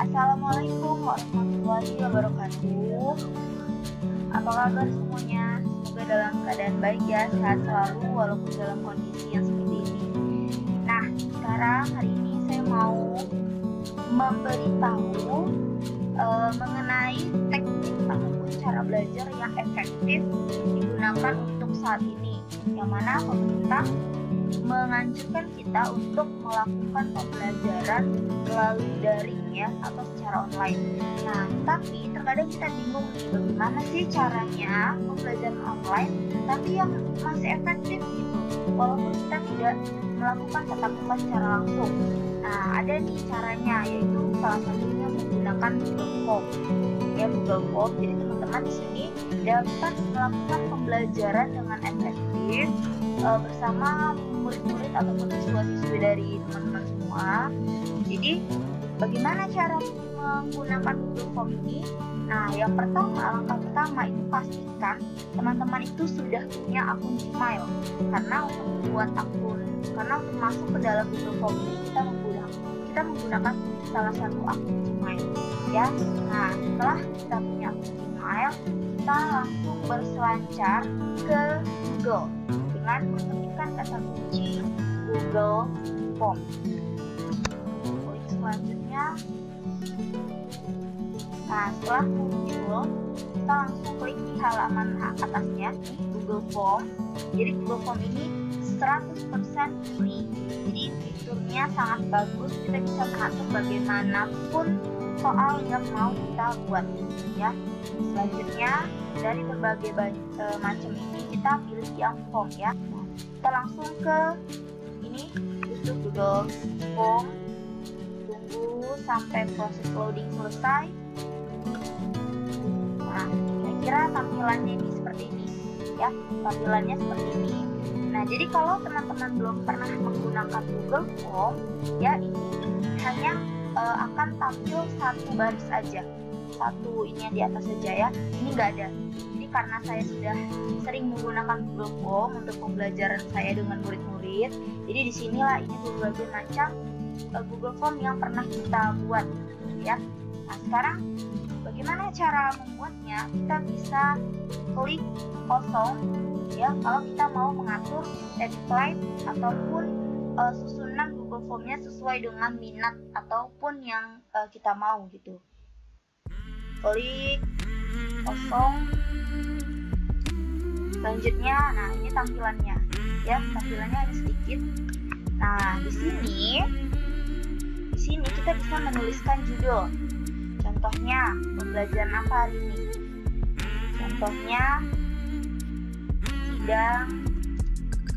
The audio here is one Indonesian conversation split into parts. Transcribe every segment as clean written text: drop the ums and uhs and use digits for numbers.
Assalamualaikum warahmatullahi wabarakatuh. Apa kabar semuanya? Semoga dalam keadaan baik ya, sehat selalu walaupun dalam kondisi yang seperti ini. Nah, sekarang hari ini saya mau memberitahu mengenai teknik ataupun cara belajar yang efektif digunakan untuk saat ini, yang mana pemerintah menganjurkan kita untuk melakukan pembelajaran melalui daring ya, atau secara online. Nah, tapi terkadang kita bingung nih, bagaimana sih caranya pembelajaran online tapi yang masih efektif gitu, walaupun kita tidak melakukan tatap muka secara langsung. Nah, ada nih caranya, yaitu salah satunya menggunakan Google Form. Ya, Google Form. Jadi teman-teman di sini dapat melakukan pembelajaran dengan efektif bersama murid-murid ataupun siswa-siswi dari teman-teman semua. Jadi bagaimana cara menggunakan Google Form ini? Nah, yang pertama, langkah pertama itu pastikan teman-teman itu sudah punya akun Gmail. Karena untuk masuk ke dalam Google Form ini kita menggunakan salah satu akun Gmail ya. Nah, setelah kita punya akun Gmail, kita langsung berselancar ke Google dengan mengetikkan kata kunci Google Form. Klik selanjutnya. Nah, setelah muncul, kita langsung klik di halaman atasnya, Google Form. Jadi Google Form ini 100% free. Jadi fiturnya sangat bagus, kita bisa mengatur bagaimanapun soal yang mau kita buat ya. Selanjutnya, dari berbagai macam ini kita pilih yang form ya. Nah, kita langsung ke ini, tutup Google Form, tunggu sampai proses loading selesai. Nah, kira-kira tampilannya ini seperti ini ya, tampilannya seperti ini. Nah, jadi kalau teman-teman belum pernah menggunakan Google Form ya, ini hanya akan tampil satu baris aja, satu ini yang di atas saja ya, ini nggak ada. Jadi karena saya sudah sering menggunakan Google Form untuk pembelajaran saya dengan murid-murid, jadi disinilah ini berbagai macam Google Form yang pernah kita buat ya. Nah, sekarang bagaimana cara membuatnya? Kita bisa klik kosong ya, kalau kita mau mengatur template ataupun susunan Google Formnya sesuai dengan minat ataupun yang kita mau gitu. Klik kosong. Selanjutnya, nah ini tampilannya ya, tampilannya hanya sedikit. Nah, di sini kita bisa menuliskan judul. Contohnya, pembelajaran apa hari ini? Contohnya sidang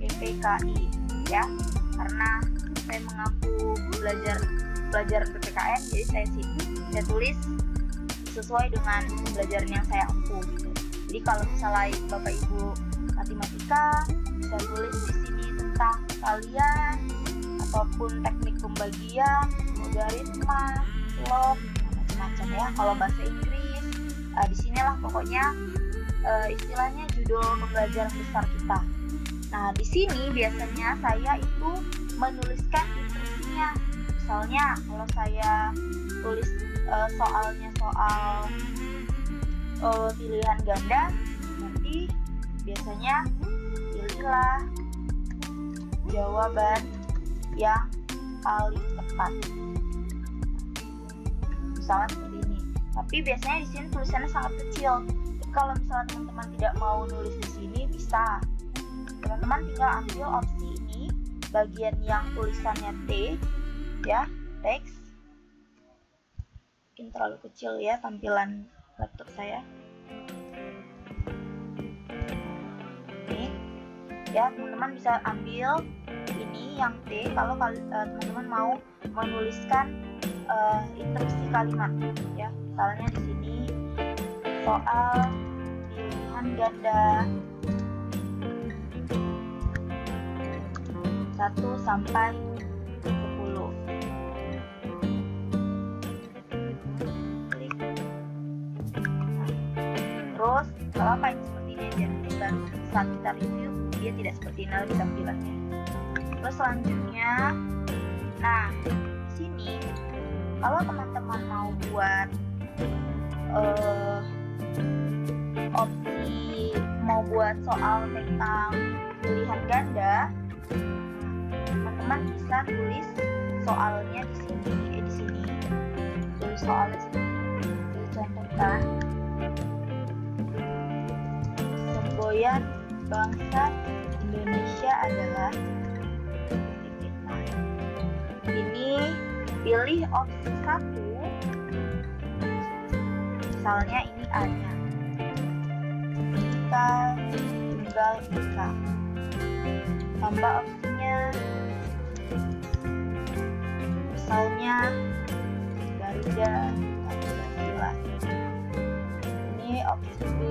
PPKI ya. Karena saya mengaku pelajaran PPKN, jadi saya tulis sesuai dengan pembelajaran yang saya ampu gitu. Jadi kalau misalnya Bapak Ibu matematika, bisa tulis di sini tentang kalian ataupun teknik pembagian, logaritma, log, macam-macam ya. Kalau bahasa Inggris, di sinilah pokoknya istilahnya judul pembelajaran besar kita. Nah, di sini biasanya saya itu menuliskan instruksinya. Misalnya kalau saya tulis soalnya soal pilihan ganda, nanti biasanya pilihlah jawaban yang paling tepat. Misalnya seperti ini. Tapi biasanya di sini tulisannya sangat kecil. Jadi kalau misalnya teman-teman tidak mau nulis di sini, bisa. Teman-teman tinggal ambil opsi ini, bagian yang tulisannya T ya, teks. Mungkin terlalu kecil ya tampilan laptop saya. Oke. Ya, teman-teman bisa ambil ini yang T kalau teman-teman mau menuliskan instruksi kalimat ya. Misalnya di sini soal pilihan ganda 1 sampai 10. Klik. Terus kalau apa ini seperti ini aja, nanti baru saat kita review dia tidak seperti ini lagi tampilannya. Terus selanjutnya, nah di sini kalau teman-teman mau buat soal tentang pilihan ganda, teman-teman bisa tulis soalnya di sini. Tulis soalnya di sini. Dicontohkan. Semboyan bangsa Indonesia adalah ini, pilih opsi 1. Misalnya ini A-nya. Ika tunggal Ika. Tambah opsinya. Misalnya Garuda Pancasila. Ini opsi B.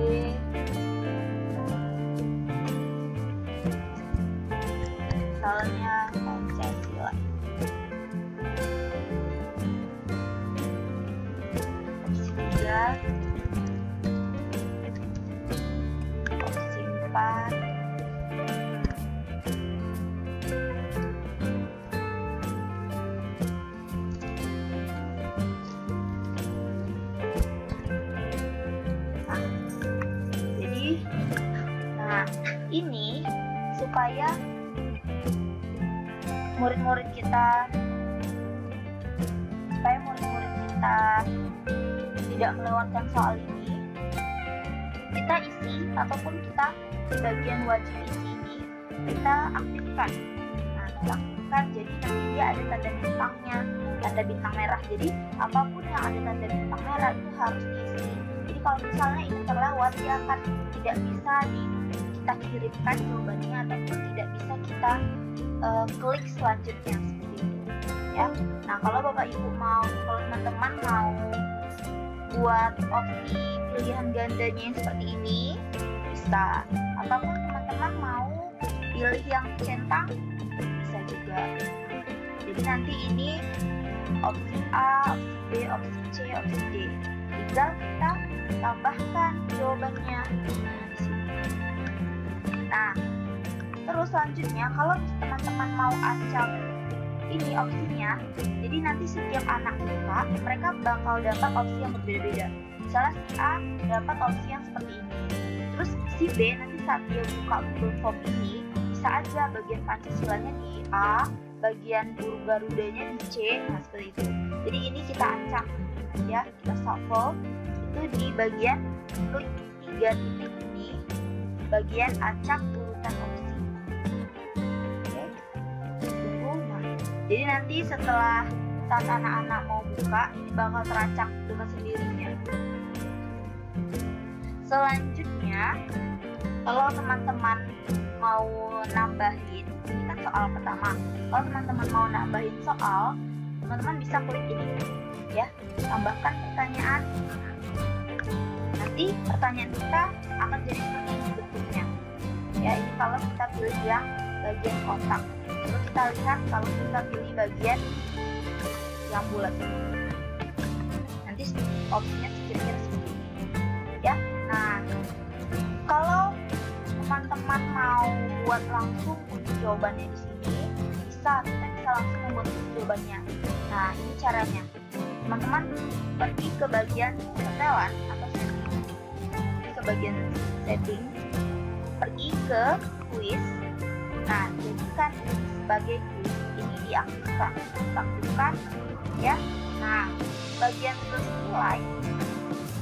Misalnya Pancasila. Opsi 3. Opsi 4. Ini supaya murid-murid kita tidak melewatkan soal ini, kita isi ataupun kita di bagian wajib isi ini kita aktifkan. Nah, kita aktifkan, jadi nanti dia ada tanda bintangnya, tanda bintang merah. Jadi apapun yang ada tanda bintang merah itu harus diisi. Jadi kalau misalnya ini terlewat, dia akan tidak bisa kita kirimkan jawabannya ataupun tidak bisa kita klik selanjutnya seperti itu ya. Nah, kalau kalau teman-teman mau buat opsi pilihan gandanya yang seperti ini bisa, ataupun teman-teman mau pilih yang centang bisa juga. Jadi nanti ini opsi A, opsi B, opsi C, opsi D, tinggal kita tambahkan jawabannya. Nah, terus selanjutnya kalau teman-teman mau acak ini opsinya, jadi nanti setiap anak buka, mereka bakal dapat opsi yang berbeda-beda. Misalnya si A dapat opsi yang seperti ini, terus si B nanti saat dia buka Google Form ini, bisa aja bagian Pancasilanya di A, bagian burung Garudanya di C, nah seperti itu. Jadi ini kita acak ya, kita shuffle itu di bagian klik 3 titik ini, bagian acak urutan opsi. Oke, tunggu. Nah, jadi nanti setelah saat anak-anak mau buka, ini bakal teracak dengan sendirinya. Selanjutnya, kalau teman-teman mau nambahin, ini kan soal pertama. Kalau teman-teman mau nambahin soal, teman-teman bisa klik ini ya, tambahkan pertanyaan. Nanti pertanyaan kita akan jadi seperti ini bentuknya ya. Ini kalau kita pilih yang bagian kotak, lalu kita lihat kalau kita pilih bagian yang bulat, nanti opsinya kira-kira seperti ini ya. Nah, kalau teman-teman mau buat langsung kunci jawabannya di sini, kita bisa langsung membuat kunci jawabannya. Nah, ini caranya. Teman-teman pergi ke bagian setelan atau setting, ke bagian setting, pergi ke quiz. Nah, jadikan sebagai quiz ini diaktifkan ya. Nah, bagian tulis nilai,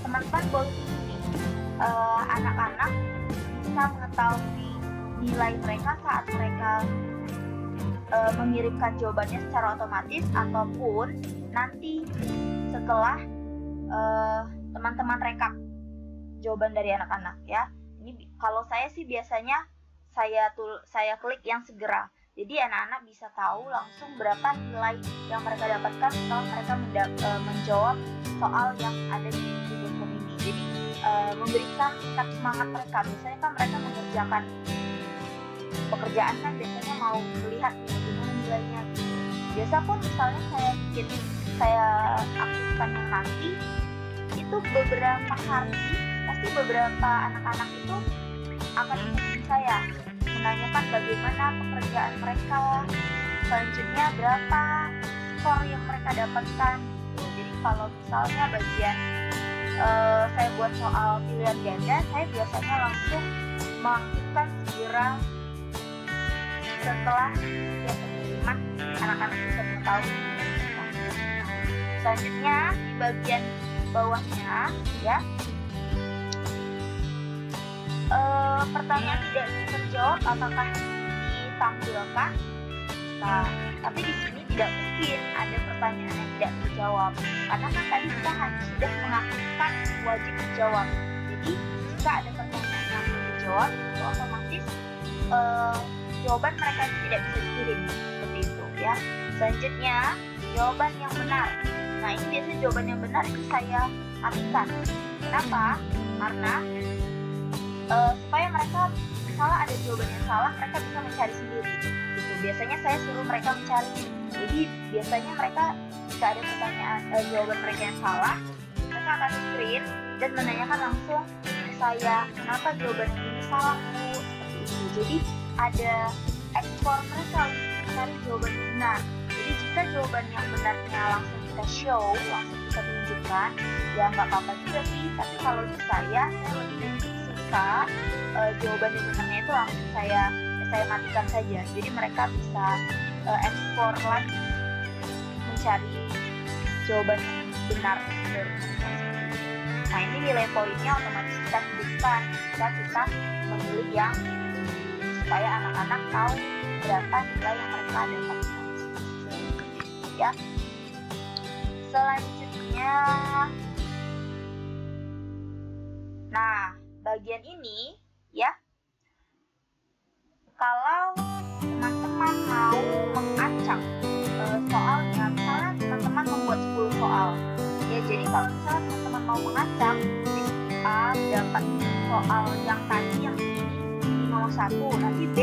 teman-teman boleh ini anak-anak bisa mengetahui nilai mereka saat mereka mengirimkan jawabannya secara otomatis, ataupun nanti setelah teman-teman rekap jawaban dari anak-anak ya. Ini kalau saya sih biasanya saya klik yang segera. Jadi anak-anak bisa tahu langsung berapa nilai yang mereka dapatkan setelah mereka menjawab soal yang ada di Google Form ini. Jadi memberikan tingkat semangat mereka. Biasanya kan mereka mengerjakan pekerjaan kan biasanya mau melihat bagaimana nilainya. Biasa pun misalnya saya aktifkan yang nanti, itu beberapa hari pasti beberapa anak-anak itu akan menghubungi saya menanyakan bagaimana pekerjaan mereka, selanjutnya berapa skor yang mereka dapatkan. kalau misalnya bagian saya buat soal pilihan ganda, saya biasanya langsung mengaktifkan segera setelah setiap pengiriman, anak-anak bisa mengetahui. Selanjutnya di bagian bawahnya ya, pertanyaan tidak terjawab apakah ditampilkan? Nah, tapi di sini tidak mungkin ada pertanyaan yang tidak terjawab, karena kan tadi kita hanya sudah mengaktifkan wajib dijawab. Jadi jika ada pertanyaan yang belum dijawab, itu otomatis jawaban mereka tidak bisa dikirim, seperti itu ya. Selanjutnya jawaban yang benar. Nah, ini biasanya jawaban yang benar ini saya matikan. Kenapa? Karena supaya mereka, misalnya ada jawaban yang salah, mereka bisa mencari sendiri gitu. Biasanya saya suruh mereka mencari. Jadi biasanya mereka jika ada pertanyaan jawaban mereka yang salah, mereka akan screen dan menanyakan langsung ke saya, kenapa jawaban ini salah Bu, seperti itu. Jadi ada ekspor mereka untuk mencari jawaban yang benar. Jadi jika jawaban yang benarnya langsung kita show, langsung kita tunjukkan, ya nggak apa-apa juga sih. Tapi kalau di saya lebih suka jawaban yang benarnya itu langsung saya matikan saja. Jadi mereka bisa ekspor lagi mencari jawaban yang benar dari mereka. Nah, ini nilai poinnya otomatis kita hidupkan jika kita memilih yang supaya anak-anak tahu berapa nilai yang mereka dapatkan ya. Selanjutnya, nah bagian ini ya, kalau teman-teman mau mengacak soalnya, misalnya teman-teman membuat 10 soal ya, jadi kalau misalnya teman-teman mau mengacak A dapat soal yang tadi yang ini di nomor 1, nanti B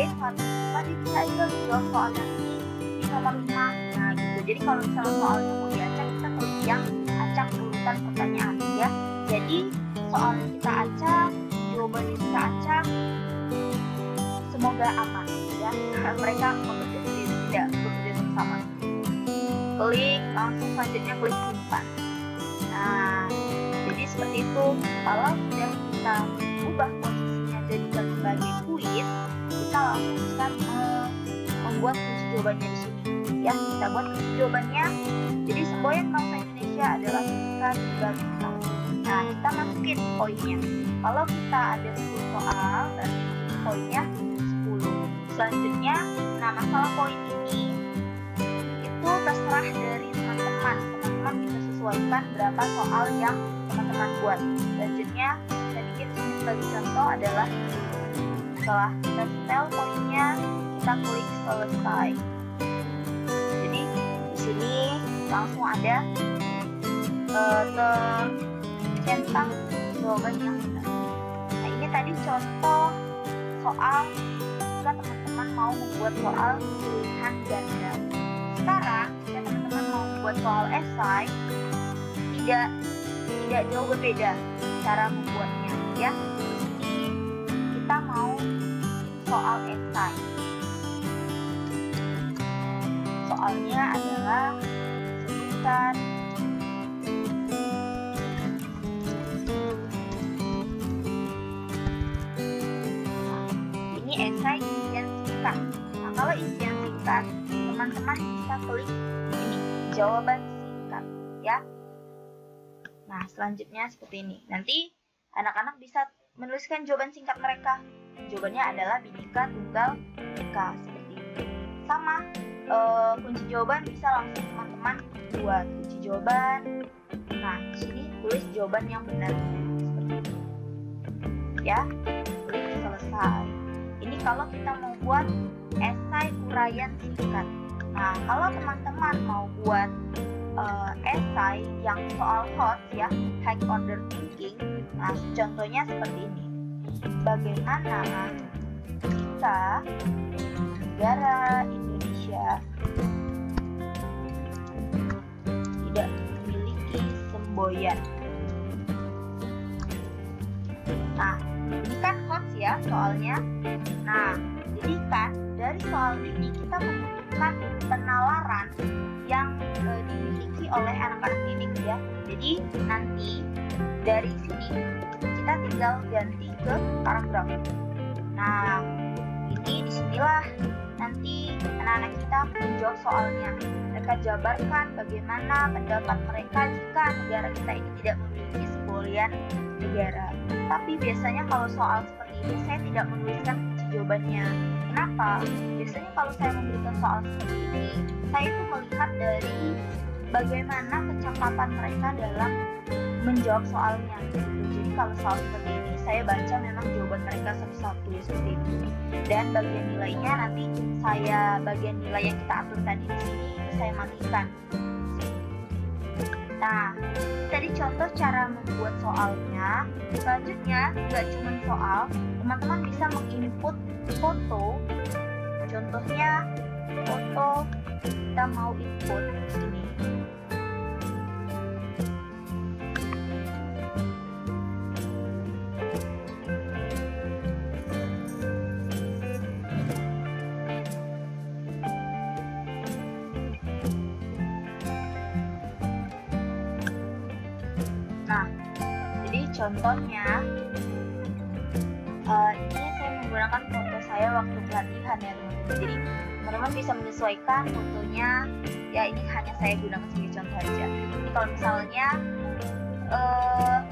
tadi bisa juga jawab soal yang ini di nomor 5. Nah gitu, jadi kalau misalnya soalnya mau diacak, kita klik yang acak urutan pertanyaan ya. Jadi soal yang kita acak, jawaban yang kita acak, semoga aman ya. Mereka bekerja sendiri, tidak bekerja bersama. Klik langsung, selanjutnya klik simpan. Nah, jadi seperti itu. Kalau sudah kita ubah posisinya jadikan sebagai kuis, kita langsung bisa membuat kunci jawabannya di sini ya. Kita buat kunci jawabannya. Jadi semboyan bangsa Indonesia adalah singkat hingga tuntas. Nah, kita masukin poinnya. Kalau kita ada 10 soal, berarti poinnya 10. Selanjutnya, nah masalah poin ini itu terserah dari teman-teman. Teman-teman bisa sesuaikan berapa soal yang teman-teman buat. Selanjutnya, kita bikin sebagai contoh adalah setelah kita setel poinnya, kita klik selesai. Jadi di sini langsung ada tercentang jawaban yang benar. Nah, ini tadi contoh soal jika teman-teman mau membuat soal pilihan ganda. Sekarang jika teman-teman mau membuat soal esai, tidak jauh berbeda cara membuatnya ya. Ini kita mau soal esai. Soalnya adalah sebutkan esai isian singkat. Nah, kalau isian singkat, teman-teman bisa klik ini, jawaban singkat ya. Nah, selanjutnya seperti ini. Nanti anak-anak bisa menuliskan jawaban singkat mereka. Jawabannya adalah Bhinneka Tunggal Ika, seperti itu. Sama, kunci jawaban bisa langsung teman-teman buat kunci jawaban. Nah, di sini tulis jawaban yang benar seperti itu. Ya, klik selesai. Ini kalau kita mau buat esai uraian singkat. Nah, kalau teman-teman mau buat esai yang soal hot ya, high order thinking. Nah, contohnya seperti ini. Bagaimana kita negara Indonesia tidak memiliki semboyan? Nah, ini kan hot ya soalnya. Nah, jadi kan dari soal ini kita membutuhkan menggunakan penalaran yang dimiliki oleh anak-anak didik ya. Jadi nanti dari sini kita tinggal ganti ke paragraf. Nah, ini disinilah nanti anak-anak kita menjawab soalnya. Mereka jabarkan bagaimana pendapat mereka jika negara kita ini tidak memiliki semboyan negara. Tapi biasanya kalau soal seperti ini saya tidak menuliskan kunci jawabannya. Kenapa? Biasanya kalau saya memberikan soal seperti ini, saya itu melihat dari bagaimana kecakapan mereka dalam menjawab soalnya. Jadi kalau soal seperti ini saya baca memang jawaban mereka satu-satu seperti itu. Dan bagian nilainya nanti bagian nilai yang kita atur tadi di sini saya matikan. Nah, tadi contoh cara membuat soalnya. Selanjutnya, nggak cuma soal, teman-teman bisa menginput foto. Contohnya, foto kita mau input di sini. Nah, jadi contohnya ini saya menggunakan foto saya waktu pelatihan ya teman-teman. Jadi teman-teman bisa menyesuaikan fotonya. Ya ini hanya saya gunakan sebagai contoh aja. Jadi kalau misalnya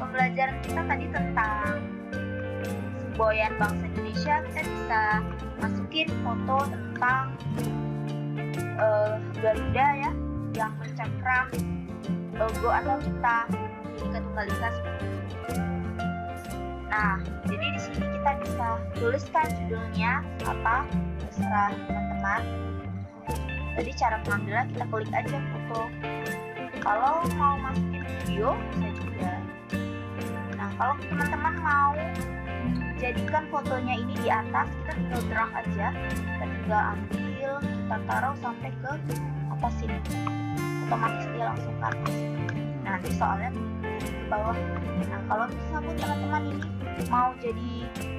pembelajaran kita tadi tentang semboyan bangsa Indonesia, kita bisa masukin foto tentang Garuda ya, yang mencengkram logo atau kita Tunggal Ika seperti itu. Nah, jadi di sini kita bisa tuliskan judulnya apa, terserah teman-teman. Jadi cara pengambilan kita klik aja foto. Kalau mau masukin video bisa juga. Nah, kalau teman-teman mau jadikan fotonya ini di atas, kita tinggal drag aja. Kita tinggal ambil, kita taruh sampai ke atas sini. Otomatis dia langsung ke atas. Nah, nanti soalnya ke bawah. Nah, kalau misalnya teman-teman ini mau jadi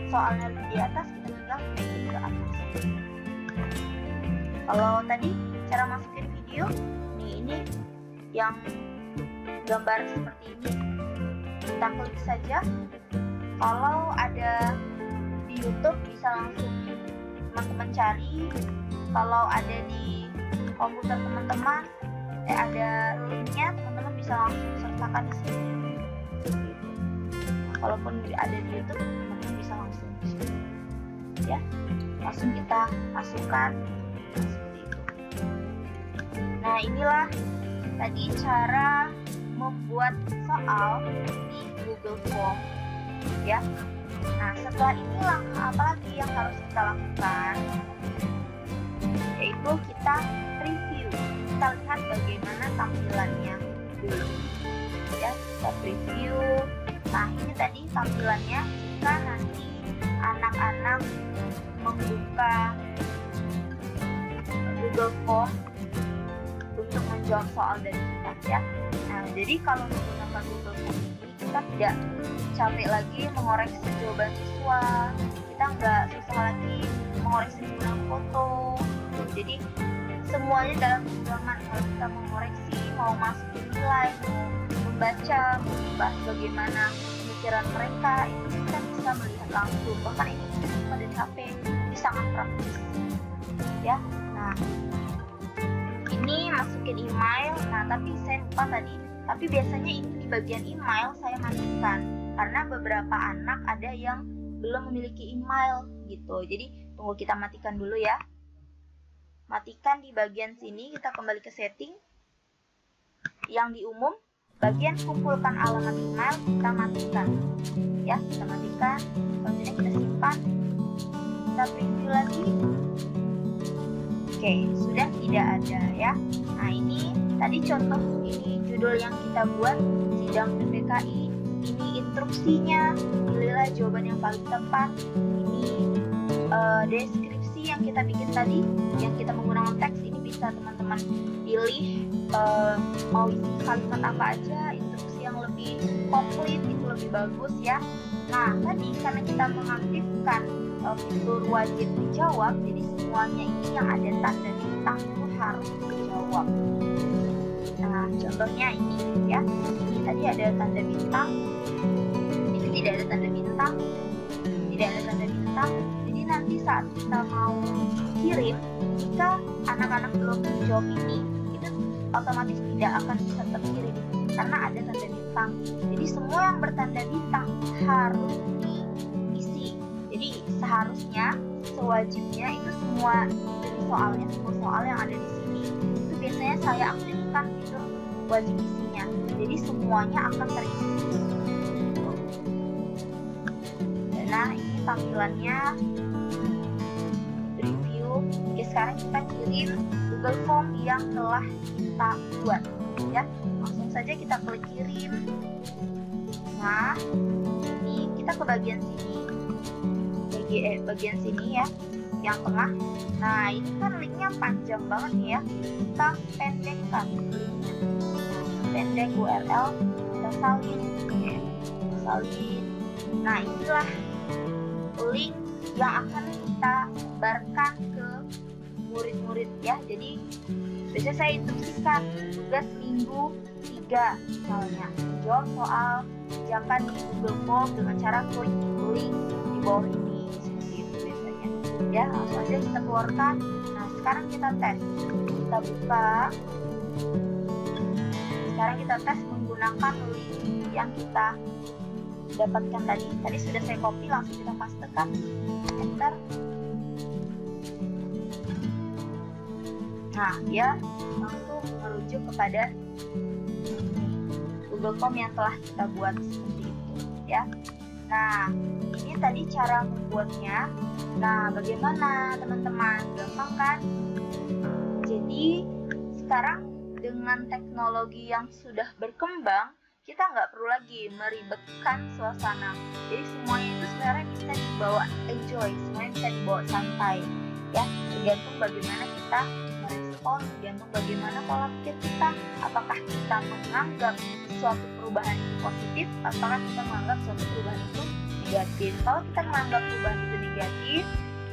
soalnya lebih di atas, kita tinggal naikin ke atas. Kalau tadi cara masukin video, ini yang gambar seperti ini, kita klik saja. Kalau ada di YouTube bisa langsung teman-teman cari. Kalau ada di komputer teman-teman, ada linknya, teman-teman bisa langsung sertakan di sini. Nah, kalaupun ada di YouTube, teman-teman bisa langsung di sini. Ya, langsung kita masukkan seperti itu. Nah, inilah tadi cara membuat soal di Google Form. Ya. Nah, setelah ini langkah apa lagi yang harus kita lakukan? Yaitu kita preview. Kita lihat bagaimana tampilannya dulu. Ya, kita preview. Nah, ini tadi tampilannya jika nanti anak-anak membuka Google Form untuk menjawab soal dari kita ya. Nah, jadi kalau menggunakan Google Form ini kita tidak capek lagi mengoreksi jawaban siswa, kita nggak susah lagi mengoreksi jumlah foto. Jadi semuanya dalam genggaman. Kalau kita mengoreksi, mau masukin nilai, mau membaca, membahas bagaimana pemikiran mereka, itu kita bisa melihat langsung. Bahkan ini cuma dari HP, ini sangat praktis. Ya, nah ini masukin email. Nah, tapi saya lupa tadi. Tapi biasanya ini di bagian email saya matikan karena beberapa anak ada yang belum memiliki email gitu. Jadi tunggu kita matikan dulu ya. Matikan di bagian sini, kita kembali ke setting. Yang di umum, bagian kumpulkan alamat email kita matikan. Ya, kita matikan. Selanjutnya kita simpan. Kita preview lagi. Oke, sudah tidak ada ya. Nah, ini tadi contoh, ini judul yang kita buat, sidang PPKI. Ini instruksinya, pilihlah jawaban yang paling tepat. Ini deskripsi yang kita bikin tadi, yang kita menggunakan teks. Ini bisa teman-teman pilih mau isi kalimat apa aja. Instruksi yang lebih komplit itu lebih bagus ya. Nah, tadi karena kita mengaktifkan fitur wajib dijawab, jadi semuanya ini yang ada tanda bintang itu harus dijawab. Nah, contohnya ini ya. Ini tadi ada tanda bintang. Ini tidak ada tanda bintang. Tidak ada tanda bintang. Jadi nanti saat kita mau kirim, jika anak-anak belum menjawab ini, itu otomatis tidak akan bisa terkirim karena ada tanda bintang. Jadi semua yang bertanda bintang harus diisi. Jadi seharusnya, sewajibnya itu semua soalnya, semua soal yang ada di sini itu biasanya saya aktifkan fitur wajib isinya. Jadi semuanya akan terisi. Nah, ini tampilannya review. Oke, sekarang kita kirim Google Form yang telah kita buat ya. Langsung saja kita klik kirim. Nah, ini kita ke bagian sini. Bagian sini ya, yang tengah. Nah, ini kan linknya panjang banget nih ya. Kita pendekkan linknya. Pendek URL, kita salin. Ya. Salin. Nah, inilah link yang akan kita sebarkan ke murid-murid ya. Jadi biasanya saya instruksikan tugas minggu 3 misalnya, jawab soal kerjakan di Google Form dengan cara klik link di bawah ini, seperti itu biasanya ya. Langsung aja kita keluarkan. Nah, sekarang kita tes, kita buka. Sekarang kita tes menggunakan link yang kita dapatkan tadi sudah saya copy, langsung kita pastekan, enter. Nah, dia langsung merujuk kepada Google Form yang telah kita buat seperti itu ya. Nah, ini tadi cara membuatnya. Nah, bagaimana teman-teman? Gampang kan? Jadi sekarang dengan teknologi yang sudah berkembang, kita nggak perlu lagi meribetkan suasana. Jadi semuanya itu sebenarnya bisa dibawa enjoy, semuanya bisa dibawa santai ya. Tergantung bagaimana kita merespon, tergantung bagaimana pola pikir kita. Apakah kita menganggap suatu perubahan itu positif, apakah kita menganggap suatu perubahan itu negatif. Kalau kita menganggap perubahan itu negatif,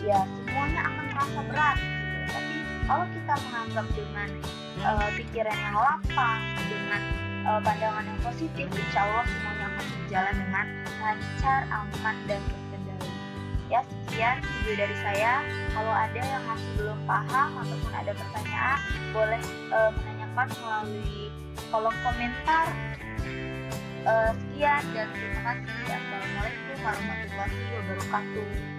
ya semuanya akan terasa berat gitu. Tapi kalau kita menganggap dengan pikiran yang lapang, dengan pandangan yang positif, insya Allah semuanya akan berjalan dengan lancar, aman, dan terkendali. Ya, sekian video dari saya. Kalau ada yang masih belum paham ataupun ada pertanyaan, boleh menanyakan melalui kolom komentar. Sekian dan terima kasih. Assalamualaikum warahmatullahi wabarakatuh.